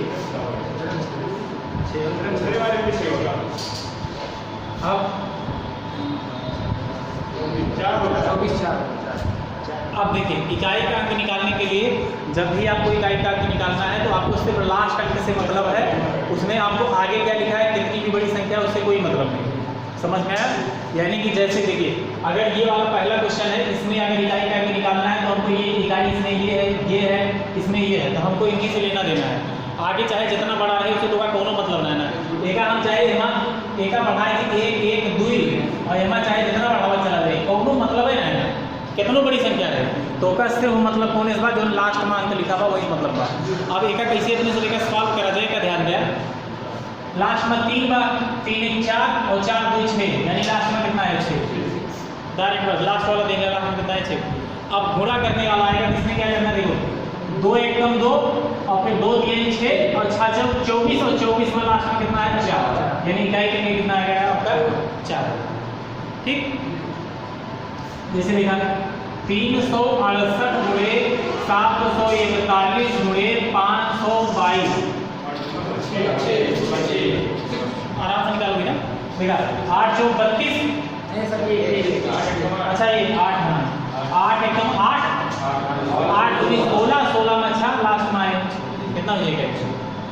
अब देखिए, इकाई का अंक निकालने के लिए जब भी आपको इकाई का अंक निकालना है तो आपको सिर्फ लास्ट अंक से मतलब है, उसमें आपको आगे क्या लिखा है कितनी भी बड़ी संख्या उससे कोई मतलब नहीं। समझ में आया? यानी कि जैसे देखिए, अगर ये वाला पहला क्वेश्चन है, इसमें अगर इकाई का अंक निकालना है तो हमको ये इकाई इसमें ये है, इसमें ये है, तो हमको इनकी से लेना देना है। आगे चाहे जितना बड़ा है उसे तो का कोनो मतलब ना है ना। एका हम चाहे यहाँ एका बढ़ाए कि 1 1 2 और यहाँ चाहे जितना बढ़ावा चला जाए, कोनो मतलब है ना, कितनों बड़ी संख्या है तो का सिर्फ मतलब कौन इस बार जो लास्ट में अंक लिखा हुआ वही मतलब बा। अब एका कैसे अपने से लेकर सॉल्व करा जाए का ध्यान दिया। लास्ट में 3 बार, 3 1 4 और 4 2 6, यानी लास्ट में कितना है? 6। डायरेक्ट बस लास्ट वाला देगा लास्ट में कितना है? 6। अब गुणा करने वाला आएगा, इसमें क्या करना देखो, 2 1 2 और फिर 2 3 6 और 6 24 और 24 में लास्ट में कितना है? 4, यानी इकाई के लिए कितना आएगा आपका? 4। ठीक, जैसे लिखा 368 × 741 × 522। आराम से निकालोगे ना? देखा 8 4 32। अच्छा ये 8 हाँ, 8 एकदम 8 8 2 16 16 में 6 लास्ट में आए कितना हो जाएगा?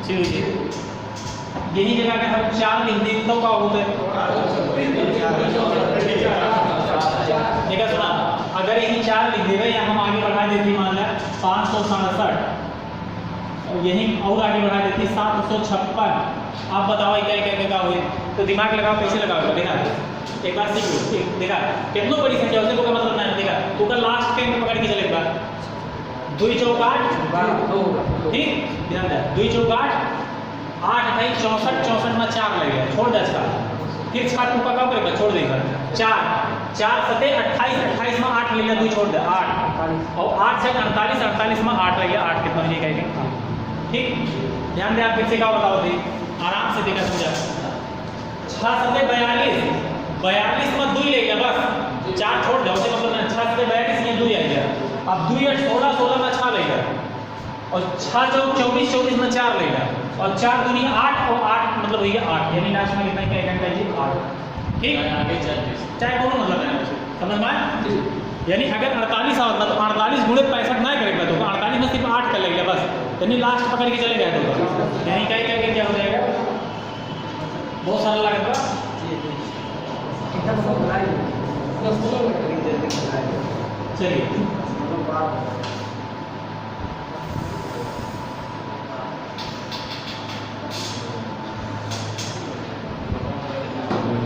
6 हो जाएगा। यही जगह का हम 4 लिख दें तो क्या होता है? देखा सुना, अगर यही 4 लिख देगा या हम आगे बढ़ा देते मान लिया 567, यही और आगे बढ़ा देती 756। आप बताओ इकाई क्या हुए? तो दिमाग लगाओ, कैसे लगाओ? देखा एक बार सीख लो, देखा कितनों बड़ी संख्या उससे कोई मतलब नहीं। देखा तो का लास्ट के अंक पकड़ के चले, एक बार 2 4 8, ठीक ध्यान दे, 2 4 8 8 भाई 64 64 में 4 लगेगा, छोड़ दे इसका, फिर 6 टूका का करेगा, छोड़ देगा 4 4 7 28 28 में 8 ले लिया, 2 छोड़ दे 8 और 8 से 48, 48 में 8 लग गया, 8 कितना हो जाएगा? ठीक, ध्यान दे। आप फिर से क्या बताओ थे, आराम से देखा समझा। 6 सते 42, 42 में 2 ले गया, बस 4 छोड़ दो, उसे मतलब 6 सते 42 में 2 आ गया। अब 2 8 16, 16 में 6 लेगा, और 6 चौक 24, 24 में 4 लेगा, और 4 दूनी 8, और 8 मतलब हो गया 8, यानी लास्ट में कितना क्या जी 8। ठीक, चाहे कौन मतलब है, समझ में आया? यानी अगर 48 आवत तो 48 गुणे 65 ना करेगा तो 48 में सिर्फ 8 कर लेगा बस, यानी लास्ट पकड़ के चले गए तो यानी क्या हो जाएगा? बहुत सरल लगेगा। चलिए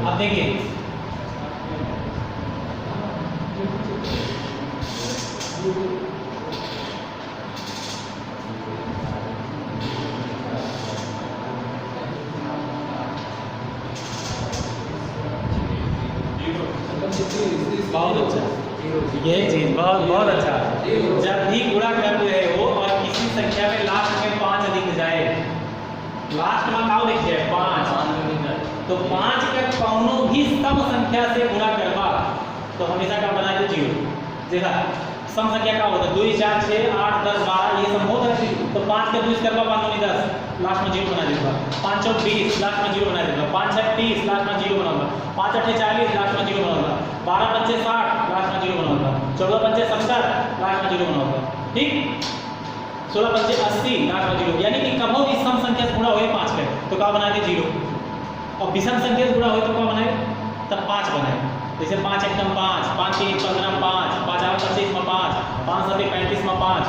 अब देखिए, बहुत अच्छा, ये चीज बहुत अच्छा। जब भी गुणा कर रहे हो और किसी संख्या में लास्ट में 5 दिख जाए, लास्ट में क्या दिख जाए 5, तो 5 का कौनो भी सम संख्या से गुणा करवा तो हमेशा क्या बना दे 0। देखा सम संख्या क्या होता है, 2 4 6 8 10 12 ये सब होता है, तो 5 का 2 करवा 5 9 10 लास्ट में 0 बना देगा, 5 चौक 20 लास्ट में 0 बना देगा, 5 6 30 लास्ट में 0 बनाऊंगा, 5 8 40 लास्ट में 0 बनाऊंगा, 12 5 60 लास्ट में 0 बनाऊंगा, 14 5 70 लास्ट में 0 बनाऊंगा, ठीक, 16 5 80 लास्ट में 0, यानी कि कभी भी सम संख्या से गुणा हुए 5 का तो क्या बना दे 0, और विषम संख्या से गुणा हुए तो क्या बनाए तब 5 बनाए। जैसे 5 1 5, 5 3 15 5, 5 8 25 में 5, 5 7 35 में 5,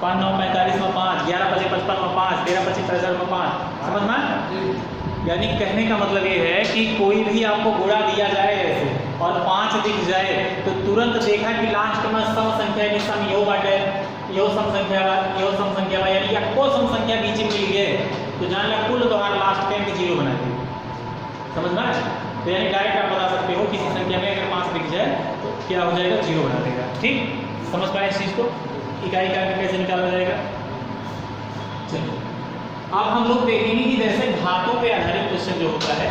5 9 45 में 5, 11 25 55 में 5, 13 25 63 में 5, समझ में? यानी कहने का मतलब ये है कि कोई भी आपको गुणा दिया जाए ऐसे और 5 दिख जाए तो तुरंत देखा कि लास्ट में सम संख्या की सम यो बाटे, यो सम संख्या यानी या को सम संख्या बीच में मिल गए तो जान लो कुल दोहर लास्ट में 0 बना दिए, समझ में? तो यानी डायरेक्ट आप बता सकते हो किसी संख्या में अगर 5 दिख जाए तो क्या हो जाएगा 0 बना देगा। ठीक, समझ पाए इस चीज को, इकाई का कैसे निकाला जाएगा। चलिए अब हम लोग देखेंगे कि जैसे घातों पे आधारित क्वेश्चन जो होता है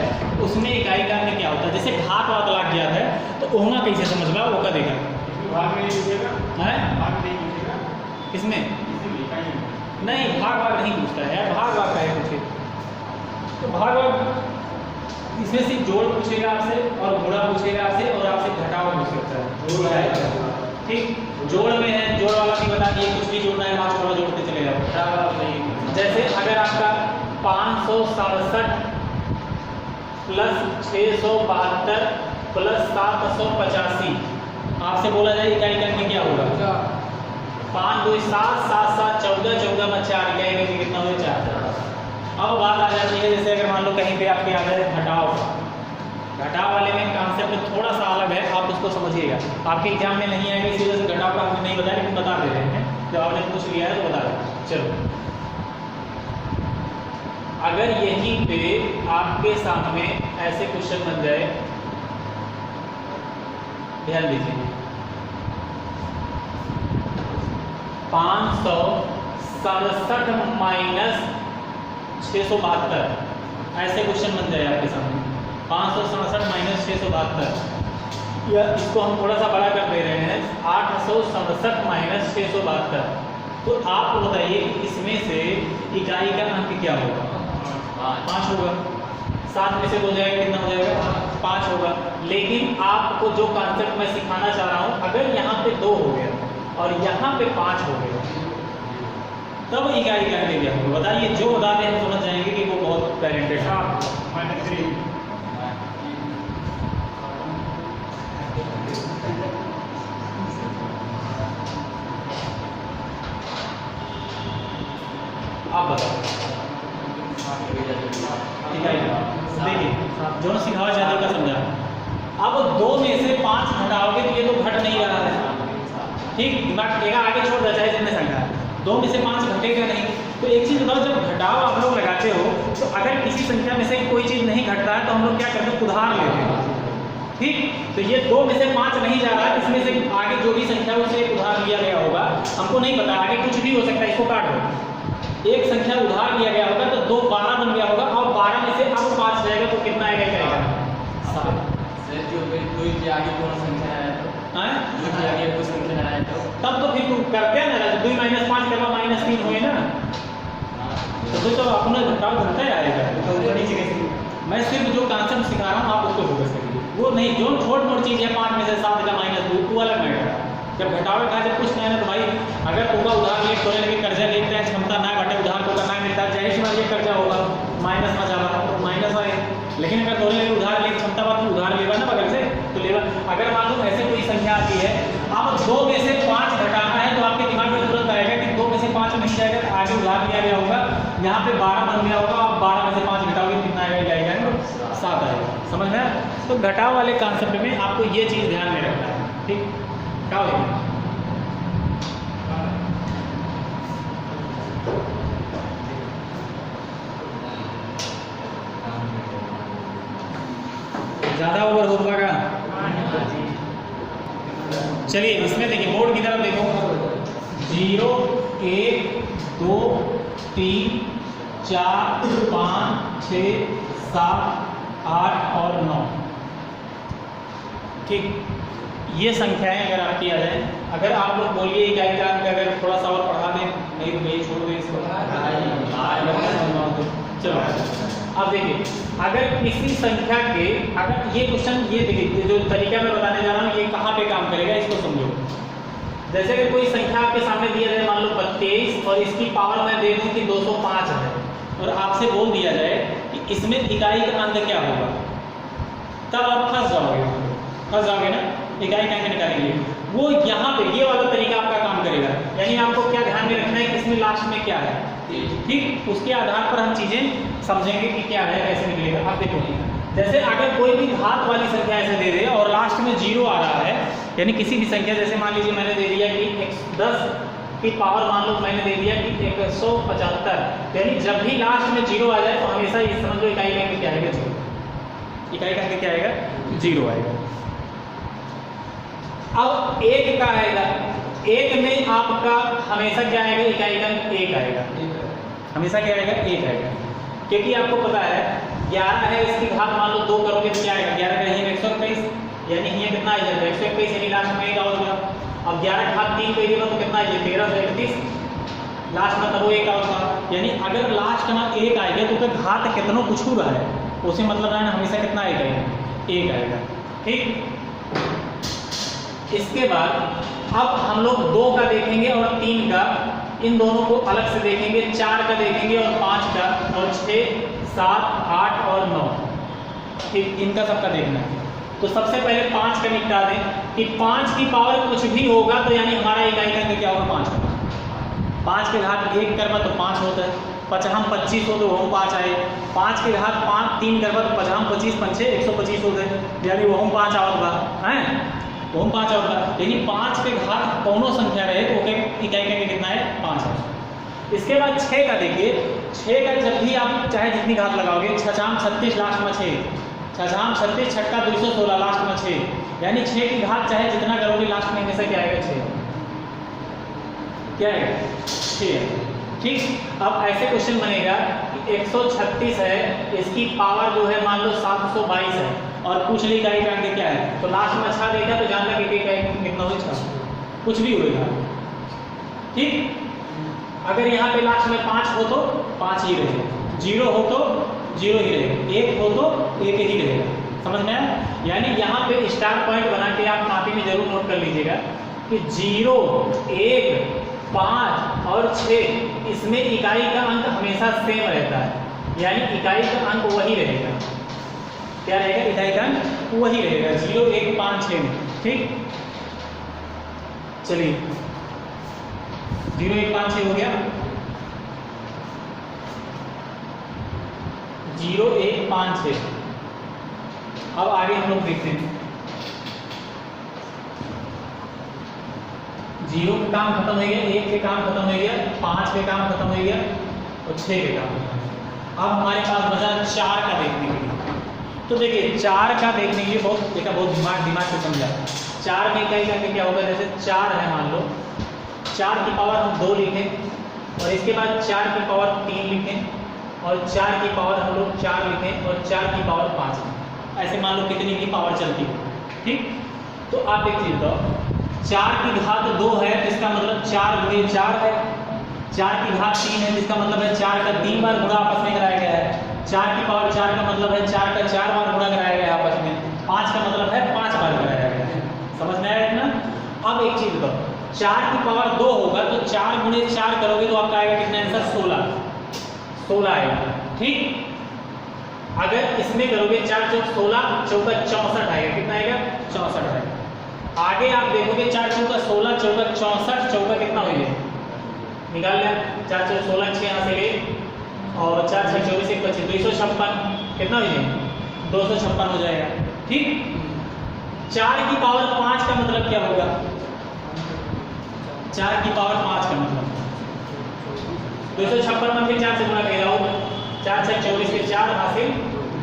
उसमें इकाई का में क्या होता है। जैसे घात वात लाग गया है तो ओहमा कैसे समझ वो का देगा किसमें नहीं, भाग भाग नहीं पूछता है, भाग भाग का है पूछे तो भाग भाग इसमें सिर्फ जोड़ पूछेगा आपसे और गुणा पूछेगा आपसे और आपसे घटाव पूछ सकता है। ठीक, जोड़ में है, जोड़ वाला भी बता दिए, कुछ भी जोड़ना है लास्ट वाला जोड़ते चले जाओ, घटाव वाला नहीं। जैसे अगर आपका 567 प्लस 672 प्लस 785 आपसे बोला जाए इकाई करके क्या होगा 5 2 7 7 7 14 14 में 4 इकाई करके कितना हो 4। अब बात आ जाती है जैसे अगर मान लो कहीं पे आपके आ जाए घटाव वाले में कॉन्सेप्ट थोड़ा सा अलग है, आप उसको समझिएगा, आपके एग्जाम में नहीं आएगा इसी वजह से घटाव का आपने नहीं बताया लेकिन बता दे रहे हैं, जब आपने कुछ लिया है तो बता रहे। चलो अगर यहीं पे आपके सामने ऐसे क्वेश्चन बन जाए, ध्यान दीजिए 567 माइनस 672 ऐसे क्वेश्चन बन जाए आपके सामने, 567 माइनस 672 या इसको हम थोड़ा सा बड़ा कर दे रहे हैं 867 माइनस 672। तो आप बताइए इसमें से इकाई का अंक क्या होगा 5 होगा, 7 में से 2 जाएगा कितना हो जाएगा 5 होगा। लेकिन आपको जो कॉन्सेप्ट मैं सिखाना चाह रहा हूँ अगर यहाँ पे 2 हो गया और यहाँ पे 5 हो गया तब इकाई क्या करेंगे हमको बताइए, जो बता दें हम समझ जाएंगे कि वो बहुत टैलेंटेड है। आप बताओ देखिए जो सिखावा चाहते का समझा। अब 2 में से 5 घटाओगे तो ये तो घट नहीं रहा है, ठीक, दिमाग लेगा आगे छोड़ रहा है जितने संख्या 2 में से 5 घटेगा नहीं। तो एक चीज़ बताओ, जब घटाव आप लोग लगाते हो तो अगर किसी संख्या में से कोई चीज़ नहीं घटता है तो हम लोग क्या करते हैं उधार लेते हैं, ठीक, तो ये 2 में से 5 नहीं जा रहा, इसमें से आगे जो भी संख्या उसे उधार लिया गया होगा, हमको नहीं पता आगे कुछ भी हो सकता है, इसको काट दो। एक संख्या उधार लिया गया होगा तो 2 12 बन गया होगा, और 12 में से अब 5 जाएगा तो कितना आएगा, क्या आएगा 7। कोई के आगे कौन संख्या है तो हां जो के आगे कोई संख्या है तो तब तो फिर तुम करते हैं ना 2 - 5 करवा -3 हुए ना, तो अपना घटाव घटता ही आएगा। तो ऊपर नीचे कैसे? मैं सिर्फ जो कॉन्सेप्ट सिखा रहा हूँ आप उसको फोकस करिए, वो नहीं जो छोट मोट चीज़ है 5 में से 7 का -2 वो अलग मैटर है। जब घटावे का जब कुछ नहीं है ना, तो भाई अगर होगा उधार ले तो लेके कर्जा लेते हैं, क्षमता ना घटे उधार को करना मिलता है, जाहिर सी बात ये कर्जा होगा माइनस में जा रहा तो माइनस आए। लेकिन अगर दोनों लेके उधार ले क्षमता बात उधार लेगा ना बगल से तो लेगा। अगर मान लो ऐसे कोई संख्या आती है, अब 2 में से 5 घटाना है तो आपके दिमाग में तुरंत आएगा कि 2 में से 5 नहीं जाएगा तो आगे उधार लिया गया होगा, यहाँ पे 12 बन गया होगा, आप 12 में से 5 घटाओगे कितना आएगा, 7 आएगा। समझ में? तो घटाव वाले कॉन्सेप्ट में आपको ये चीज़ ध्यान में रखना है। ठीक, क्या होगा ज़्यादा ओवर होगा का? चलिए इसमें देखिए बोर्ड की तरफ देखो, 0 1 2 3 4 5 6 7 8 और 9। ठीक, ये संख्याएं अगर आपकी आ जाए, अगर आप लोग बोलिए इकाई का अंक अगर थोड़ा सा और पढ़ा दें, नहीं तो नहीं छोड़ दें इसको। चलो अब देखिए, अगर किसी संख्या के अगर ये क्वेश्चन ये देखिए जो तरीका मैं बताने जा रहा हूँ ये कहाँ पे काम करेगा इसको समझो। जैसे कि कोई संख्या आपके सामने दिया जाए, मान लो 22 और इसकी पावर मैं दे दूँ कि 205 है, और आपसे बोल दिया जाए कि इसमें इकाई का अंक क्या होगा, तब आप फंस जाओगे ना, इकाई का अंक निकालेंगे। वो यहाँ पे ये वाला तरीका आपका काम करेगा, यानी आपको क्या ध्यान में रखना है कि इसमें लास्ट में क्या है। ठीक, उसके आधार पर हम चीजें समझेंगे कि क्या है, कैसे निकलेगा। आप देखो, जैसे अगर कोई भी घात वाली संख्या ऐसे दे दे और लास्ट में 0 आ रहा है, यानी किसी भी संख्या, जैसे मान लीजिए मैंने दे दिया कि 10 की पावर मान लो मैंने दे दिया कि 175, यानी जब भी लास्ट में 0 आ जाए तो हमेशा ये समझ लो इकाई का अंक क्या आएगा, 0। इकाई का अंक क्या आएगा, 0 आएगा। अब 1 का आएगा, 1 में आपका हमेशा क्या आएगा, इकाई का अंक 1 आएगा, हमेशा क्या आएगा, 1 आएगा, क्योंकि आपको पता है 11 है, इसकी घात मान लो 2 करोगे तो क्या आएगा, 11 का ये 121, यानी ये कितना आ जाएगा 121, यानी लास्ट में 1 होगा। अब 11 घात 3 पे देगा तो कितना आ जाएगा 1331, लास्ट में तब वो 1 होगा, यानी अगर लास्ट में 1 आएगा तो घात कितना कुछ हो रहा है, उसे मतलब है हमेशा कितना आएगा, 1 आएगा। ठीक, इसके बाद अब हम लोग 2 का देखेंगे और 3 का, इन दोनों को अलग से देखेंगे, 4 का देखेंगे और 5 का, और 6 7 8 और 9। ठीक, इनका सबका देखना है। तो सबसे पहले 5 का निपटा दें कि 5 की पावर कुछ भी होगा तो यानी हमारा इकाई का अंक क्या होगा, 5 होगा। 5 के घात 1 करवा तो 5 होता है, 5 हम 25 हो तो वह 5 आए, 5 के घात 5 3 करवा तो 5 हम 25 5 125 होते हैं, यानी वह 5 आवत बा हैं, वो 5 होगा। यानी 5 के घात कौनो संख्या रहे तो ओके इकाई का कितना है, 5 है। इसके बाद 6 का देखिए, 6 का जब भी आप चाहे जितनी घात लगाओगे, 6 36 लास्ट में 6, 6 36 छक्का 216 लास्ट में 6, यानी 6 की घात चाहे जितना करोगे लास्ट में हमेशा क्या आएगा, 6 क्या आएगा, 6। ठीक, अब ऐसे क्वेश्चन बनेगा कि 136 है, इसकी पावर जो है मान लो 722 है, और पूछ ली इकाई का अंक क्या है, तो लास्ट में 6 देखा तो जान लगा कि इकाई का कितना हो, 6, कुछ भी होगा। ठीक, अगर यहाँ पे लास्ट में 5 हो तो 5 ही रहेगा, 0 हो तो 0 ही रहेगा, 1 हो तो 1 ही रहेगा। समझ में आया? यानी यहाँ पे स्टार पॉइंट बना के आप कॉपी में जरूर नोट कर लीजिएगा कि 0 1 5 और 6 इसमें इकाई का अंक हमेशा सेम रहता है, यानी इकाई का अंक वही रहेगा। क्या रहेगा, इकाई का अंक वही रहेगा 0 1 5 6 में। ठीक, चलिए 0 1 5 6 हो गया, 0 1 5 6। अब आगे हम लोग देखते हैं, 0 के काम खत्म हो गया, 1 के काम खत्म हो गया, 5 के काम खत्म हो गया और 6 के काम खत्म हो गया। अब हमारे पास बचा 4 का देखने के लिए। तो देखिए 4 का देखने के लिए बहुत दिमाग से समझा। 4 में इकाई करके क्या होगा, जैसे 4 है मान लो, 4 की पावर हम 2 लिखें और इसके बाद 4 की पावर 3 लिखें और 4 की पावर हम लोग 4 लिखें और 4 की पावर 5 लिखें। ऐसे मान लो कितनी की पावर चलती है, ठीक। तो आप एक चीज बताओ, 4 की घात 2 है तो इसका मतलब 4 गुणे 4 है। 4 की घात 3 है जिसका मतलब है 4 का 3 बार गुणा आपस में कराया गया है। 4 की पावर 4 का मतलब है 4 का 4 बार गुणा कराया गया है आपस में। 5 का मतलब है 5 बार कराया गया है। समझ में आया इतना? अब एक चीज बताओ, 4 की पावर 2 होगा तो 4 गुणे 4 करोगे तो आपका आएगा कितना आंसर, 16 आएगा, ठीक। अगर इसमें करोगे 4 चौक 16, चौका 64 आएगा, कितना आएगा, 64 आएगा। आगे आप देखोगे 4 चौका 16, चौका 64, चौका कितना हो गया, निकाल लिया, 4 चौक 16, 6 यहाँ से गए और 4 6 24 1 25 256, कितना हो जाएगा, 256 हो जाएगा, ठीक। 4 की पावर 5 का मतलब क्या होगा, 4 की पावर 5 का मतलब 256 में फिर 4 से गुणा करेगा, 4 6 24 के 4 हासिल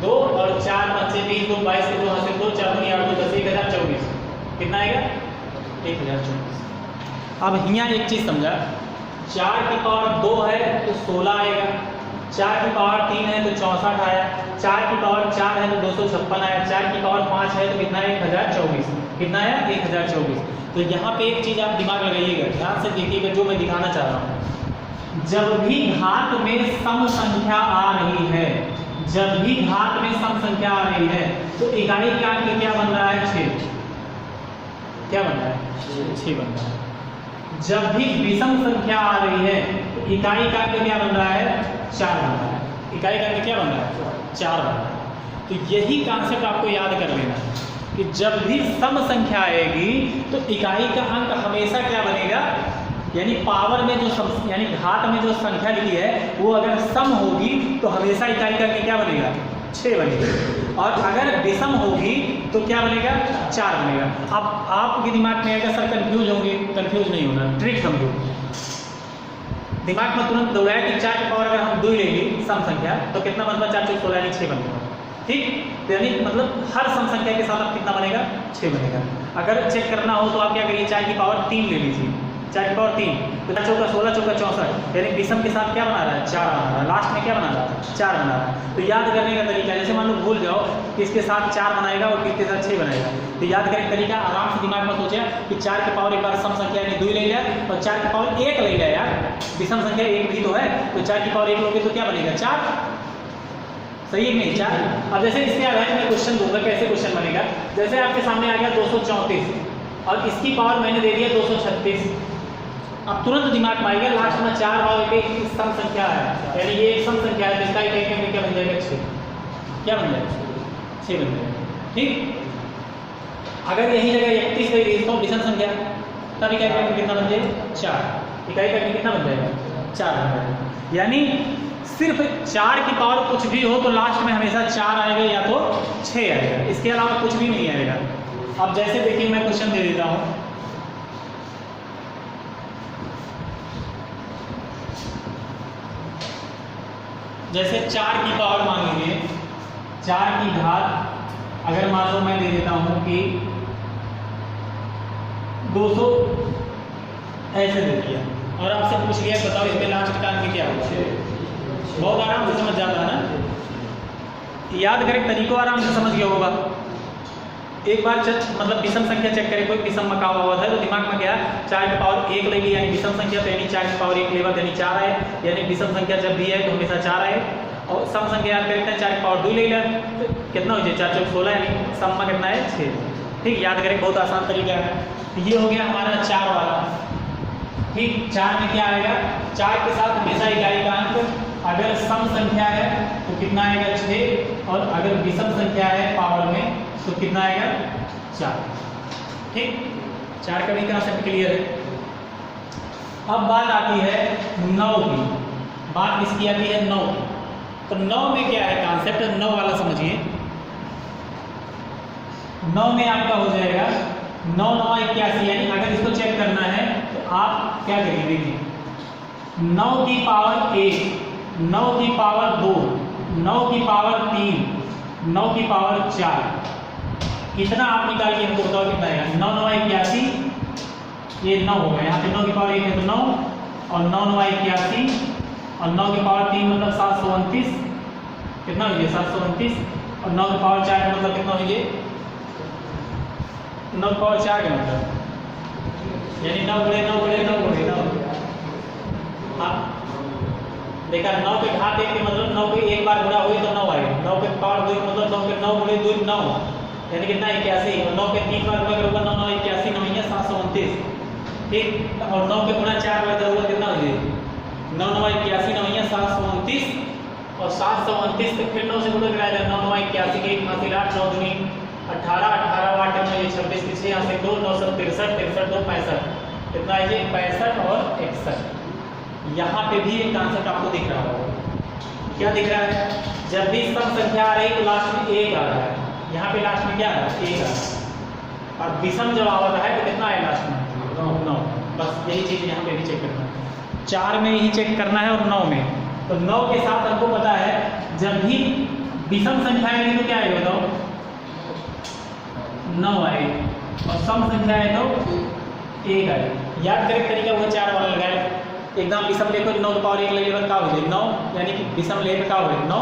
2 और 4 5 से 20 2 22 के 2 हासिल 2 4 2 8 2 10 1024, कितना आएगा, 1024। अब यहाँ एक चीज समझा, 4 की पावर 2 है तो 16 आएगा, 4 की पावर 3 है तो 64 आया, 4 की पावर 4 है तो 256 आया, 4 की पावर 5 है तो कितना है, 1024, कितना आया, 1024। तो यहाँ पे एक चीज आप दिमाग लगाइएगा, ध्यान से देखिएगा जो मैं दिखाना चाह रहा हूँ। जब भी घात में सम संख्या आ रही है, जब भी घात में सम संख्या आ रही है तो इकाई का अंक क्या बन रहा है, 6। क्या बन रहा है, 6 बन रहा है। जब भी विषम संख्या आ रही है तो इकाई का अंक क्या बन रहा है, 4 बन रहा है। इकाई का अंक क्या बन रहा है, 4 बन रहा है। तो यही कॉन्सेप्ट आपको याद कर लेना कि जब भी सम संख्या आएगी तो इकाई का अंक हमेशा क्या बनेगा, यानी पावर में जो यानी घात में जो संख्या लिखी है वो अगर सम होगी तो हमेशा इकाई का अंक क्या बनेगा, 6 बनेगा। और अगर विषम होगी तो क्या बनेगा, 4 बनेगा। अब आपके दिमाग में आएगा सर कंफ्यूज होंगे, कंफ्यूज नहीं होना, ट्रिक समझो। दिमाग में तुरंत दौड़ाया कि 4 की पावर अगर हम 2 लेंगे सम संख्या तो कितना बनता, 4 चौक 16 यानी 6 बनेगा, ठीक। तो यानी मतलब हर सम संख्या के साथ अब कितना बनेगा, 6 बनेगा। अगर चेक करना हो तो आप क्या करिए, 4 की पावर 3 ले लीजिए, 4 की पावर 3 तो 4 चौका 16 चौका 64 यानी विषम के साथ क्या बना रहा है, 4 बना रहा है, लास्ट में क्या बना रहा है, 4 बना रहा है। तो याद करने का तरीका, जैसे मान लो भूल जाओ कि इसके साथ 4 बनाएगा और किसके साथ 6 बनाएगा, तो याद करने का तरीका आराम से दिमाग में सोचे कि 4 की पावर एक बार सम संख्या यानी 2 ले लिया और 4 की पावर 1 ले लिया, यार विषम संख्या 1 भी तो है, तो 4 की पावर 1 लोगे तो क्या बनेगा, 4, सही है नहीं, 4। अब जैसे इसके आधार में क्वेश्चन दूंगा, कैसे क्वेश्चन बनेगा, जैसे आपके सामने आ गया 234 और इसकी पावर मैंने दे दिया 236। अब तुरंत दिमाग में आएगा लास्ट में 4 भाव पे सम संख्या है, यानी ये एक सम संख्या है जिसका एक क्या बन जाएगा, 6। क्या बन जाएगा, 6 बन जाएगा, ठीक। अगर यही जगह 31 दे दी तो विषम संख्या, तब इकाई का कितना बन जाएगा, 4। इकाई का कितना बन जाएगा, 4 बन जाएगा। यानी सिर्फ 4 की पावर कुछ भी हो तो लास्ट में हमेशा 4 आएगा या तो 6 आएगा, इसके अलावा कुछ भी नहीं आएगा। अब जैसे देखिए मैं क्वेश्चन दे देता हूँ, जैसे 4 की पावर मान लीजिए 4 की घात, अगर मान लो मैं दे देता हूं कि 200 ऐसे दे दिया और आपसे पूछ लिया बताओ इसमें लास्ट का अंक क्या होगा, बहुत आराम से समझ जाता है ना। याद करें तरीकों आराम से समझ गया होगा। एक बार मतलब विषम संख्या चेक करें, कोई विषम मका हुआ था तो दिमाग में गया 4 की पावर 1 ले ली यानी विषम संख्या, तो यानी 4 की पावर 1 लेगा यानी 4 आए, यानी विषम संख्या जब भी है तो हमेशा 4 आए। और सम संख्या याद करते हैं 4 की पावर 2 ले लिया तो कितना हो जाए, 4 चौक 16 यानी सम में कितना है, 6, ठीक। याद करें बहुत आसान तरीका है। तो ये हो गया हमारा 4 वाला, ठीक। 4 में क्या आएगा, 4 के साथ हमेशा इकाई का अंक, अगर सम संख्या है तो कितना आएगा, 6, और अगर विषम संख्या है पावर में तो कितना आएगा, 4, ठीक। 4 का भी कॉन्सेप्ट क्लियर है। अब बात आती है 9 की, बात किसकी आती है, 9 की। तो 9 में क्या है कॉन्सेप्ट, 9 वाला समझिए। 9 में आपका हो जाएगा 9 9 81, यानी अगर इसको चेक करना है तो आप क्या करिए, देखिए 9 की पावर 1, 9 की पावर 2, 9 की पावर 3, 9 की पावर 4 कितना आप निकाल के हमको बताओ कितना आएगा। 9 9 81, ये 9 हो गया, यहाँ पे 9 की पावर 1 है तो 9 और 9 9 81 और 9 की पावर 3 मतलब 729, कितना हो गया 729 और 9 की पावर 4 मतलब कितना हो गया 9 की पावर 4 का मतलब यानी 9 गुणे 9 गुणे 9 गुणे 9। हाँ देखा 9 के घात 1 के मतलब 9 के एक बार गुणा हुई तो 9 आएगा। 9 के पावर 2 मतलब 9 के 9 गुणे 2 9 यानी कितना 81 और 9 के 3 बार गुणा करोगे 9 9 81 9 है 729 ठीक। और 9 के गुणा 4 बार करोगे कितना हो जाएगा 9 9 81 9 है 729 और 729 से फिर 9 से गुणा कराया 9 9 81 के 1 हासिल 8 9 दूनी 18 18 8 में ये 26 पीछे यहाँ से 2 9 63 63 2 65 कितना है ये 65 और 61। यहाँ पे भी एक कॉन्सेप्ट आपको दिख रहा होगा, क्या दिख रहा है जब भी सम संख्या आ रही तो लास्ट में 1 आ रहा है, यहाँ पे लास्ट में क्या आ रहा है 1 आ रहा है और विषम जब आ रहा है तो कितना है लास्ट में 9। बस यही चीज़ यहाँ पे भी चेक करना है, 4 में ही चेक करना है और 9 में। तो 9 के साथ हमको पता है जब भी विषम संख्या आएगी तो क्या आएगा बताओ 9 आएगी और सम संख्या है तो 1 आएगी। याद करें तरीका वो 4 वाला लगाए एकदम विषम लेकर 9 की पावर 1 ले लेकर क्या हो जाए 9 यानी कि विषम ले क्या हो गया 9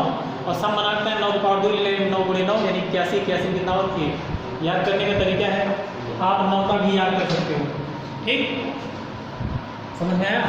और सम बनाते हैं 9 की पावर 2 ले लेंगे 9 गुणे 9 यानी 81 81 कितना और 1। याद करने का तरीका है आप 9 का भी याद कर सकते हो ठीक, समझ में आया।